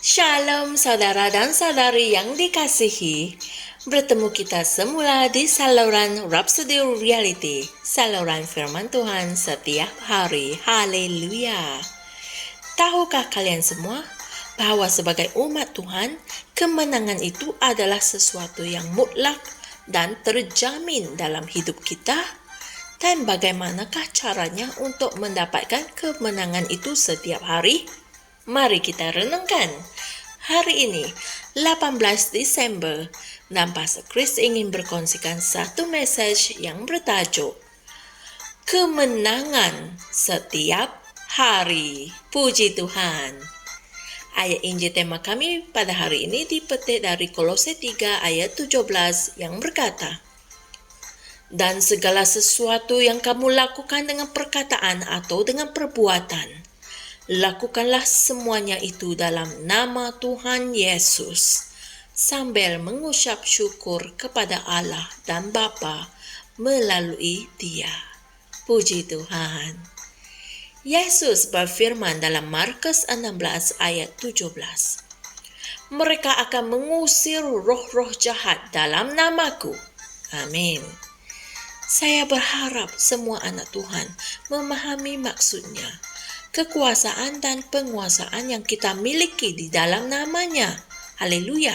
Shalom saudara dan saudari yang dikasihi. Bertemu kita semula di saluran Rhapsody Reality, saluran firman Tuhan setiap hari. Haleluya. Tahukah kalian semua bahwa sebagai umat Tuhan, kemenangan itu adalah sesuatu yang mutlak dan terjamin dalam hidup kita? Dan bagaimanakah caranya untuk mendapatkan kemenangan itu setiap hari? Mari kita renungkan. Hari ini, 18 Desember, dan Pastor Chris ingin berkongsikan satu message yang bertajuk Kemenangan Setiap Hari. Puji Tuhan. Ayat Injil tema kami pada hari ini dipetik dari Kolose 3 ayat 17 yang berkata, dan segala sesuatu yang kamu lakukan dengan perkataan atau dengan perbuatan, lakukanlah semuanya itu dalam nama Tuhan Yesus, sambil mengucap syukur kepada Allah dan Bapa melalui Dia. Puji Tuhan. Yesus berfirman dalam Markus 16 ayat 17, mereka akan mengusir roh-roh jahat dalam namaku. Amin. Saya berharap semua anak Tuhan memahami maksudnya, kekuasaan dan penguasaan yang kita miliki di dalam namanya. Haleluya.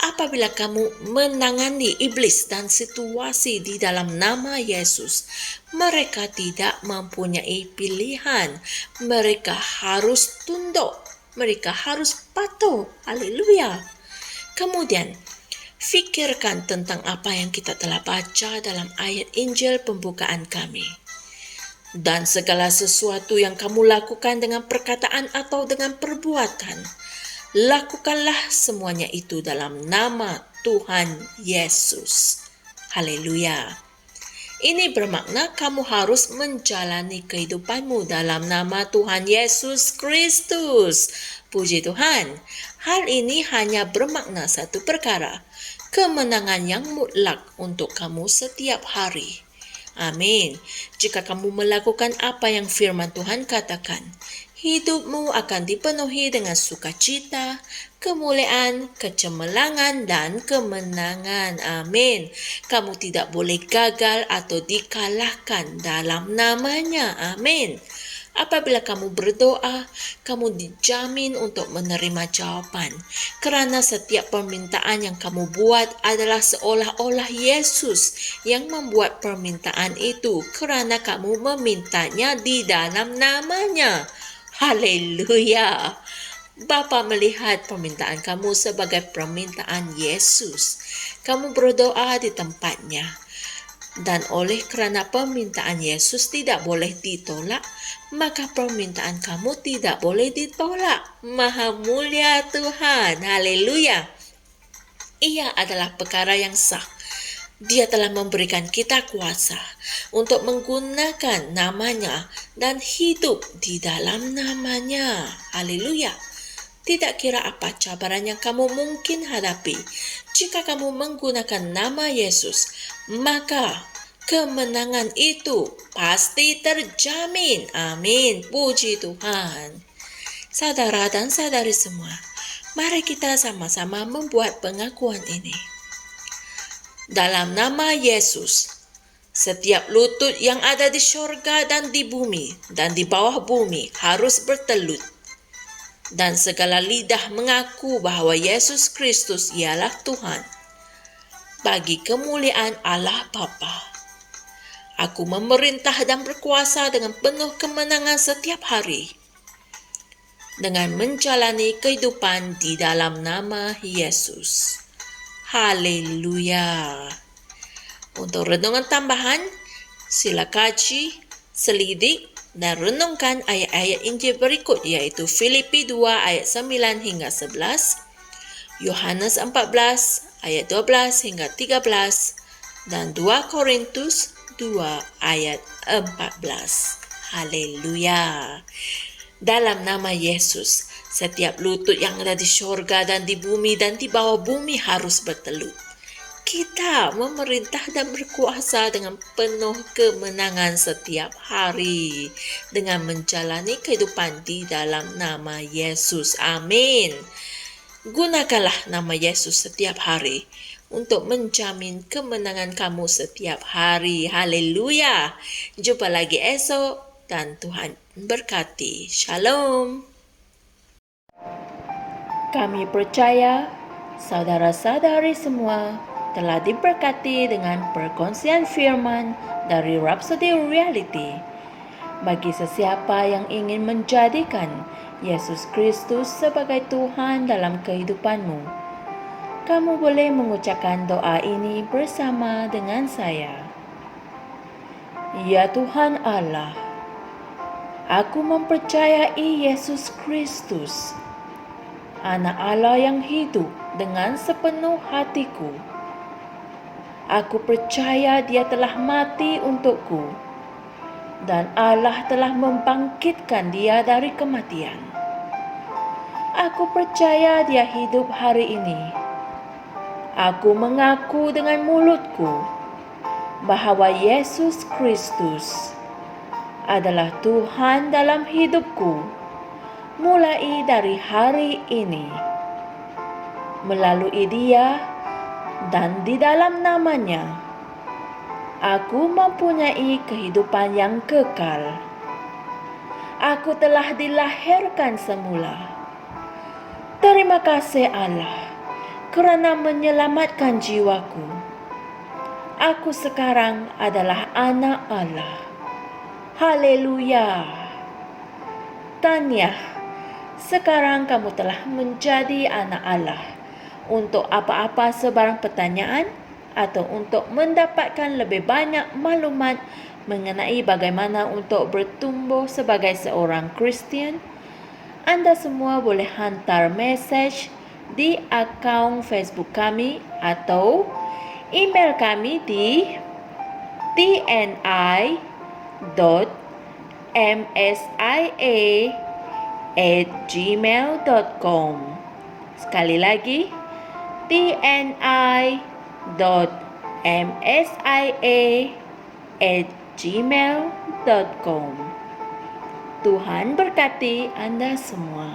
Apabila kamu menangani iblis dan situasi di dalam nama Yesus, mereka tidak mempunyai pilihan. Mereka harus tunduk. Mereka harus patuh. Haleluya. Kemudian, fikirkan tentang apa yang kita telah baca dalam ayat Injil pembukaan kami. Dan segala sesuatu yang kamu lakukan dengan perkataan atau dengan perbuatan, lakukanlah semuanya itu dalam nama Tuhan Yesus. Haleluya. Ini bermakna kamu harus menjalani kehidupanmu dalam nama Tuhan Yesus Kristus. Puji Tuhan. Hal ini hanya bermakna satu perkara, kemenangan yang mutlak untuk kamu setiap hari. Amin. Jika kamu melakukan apa yang firman Tuhan katakan, hidupmu akan dipenuhi dengan sukacita, kemuliaan, kecemerlangan, dan kemenangan. Amin. Kamu tidak boleh gagal atau dikalahkan dalam namanya. Amin. Apabila kamu berdoa, kamu dijamin untuk menerima jawaban. Kerana setiap permintaan yang kamu buat adalah seolah-olah Yesus yang membuat permintaan itu, kerana kamu memintanya di dalam namanya. Haleluya. Bapa melihat permintaan kamu sebagai permintaan Yesus. Kamu berdoa di tempatnya. Dan oleh kerana permintaan Yesus tidak boleh ditolak, maka permintaan kamu tidak boleh ditolak. Maha mulia Tuhan. Haleluya. Ia adalah perkara yang sah. Dia telah memberikan kita kuasa untuk menggunakan namanya dan hidup di dalam namanya. Haleluya. Tidak kira apa cabaran yang kamu mungkin hadapi, jika kamu menggunakan nama Yesus, maka kemenangan itu pasti terjamin. Amin. Puji Tuhan. Saudara dan saudari semua, mari kita sama-sama membuat pengakuan ini. Dalam nama Yesus, setiap lutut yang ada di syurga dan di bumi dan di bawah bumi harus bertelut. Dan segala lidah mengaku bahawa Yesus Kristus ialah Tuhan, bagi kemuliaan Allah Bapa. Aku memerintah dan berkuasa dengan penuh kemenangan setiap hari, dengan menjalani kehidupan di dalam nama Yesus. Haleluya. Untuk renungan tambahan, sila kaji, selidik, dan renungkan ayat-ayat Injil berikut, iaitu Filipi 2 ayat 9 hingga 11, Yohanes 14 ayat 12 hingga 13, dan 2 Korintus 2 ayat 14. Haleluya. Dalam nama Yesus, setiap lutut yang ada di syurga dan di bumi dan di bawah bumi harus bertelut. kita memerintah dan berkuasa dengan penuh kemenangan setiap hari dengan menjalani kehidupan di dalam nama Yesus. Amin. Gunakanlah nama Yesus setiap hari untuk menjamin kemenangan kamu setiap hari. Haleluya. Jumpa lagi esok dan Tuhan berkati. Shalom. Kami percaya saudara-saudari semua telah diberkati dengan perkongsian firman dari Rhapsody Reality. Bagi sesiapa yang ingin menjadikan Yesus Kristus sebagai Tuhan dalam kehidupanmu, kamu boleh mengucapkan doa ini bersama dengan saya. Ya Tuhan Allah, aku mempercayai Yesus Kristus, Anak Allah yang hidup dengan sepenuh hatiku. Aku percaya Dia telah mati untukku dan Allah telah membangkitkan Dia dari kematian. Aku percaya Dia hidup hari ini. Aku mengaku dengan mulutku bahwa Yesus Kristus adalah Tuhan dalam hidupku mulai dari hari ini. Melalui Dia dan di dalam nama-Nya, aku mempunyai kehidupan yang kekal. Aku telah dilahirkan semula. Terima kasih Allah kerana menyelamatkan jiwaku. Aku sekarang adalah anak Allah. Haleluya. Tahniah. Sekarang kamu telah menjadi anak Allah. Untuk apa-apa sebarang pertanyaan atau untuk mendapatkan lebih banyak maklumat mengenai bagaimana untuk bertumbuh sebagai seorang Kristian, anda semua boleh hantar mesej di akaun Facebook kami atau email kami di tni.msia@gmail.com. Sekali lagi, tni.msia@gmail.com. Tuhan berkati Anda semua.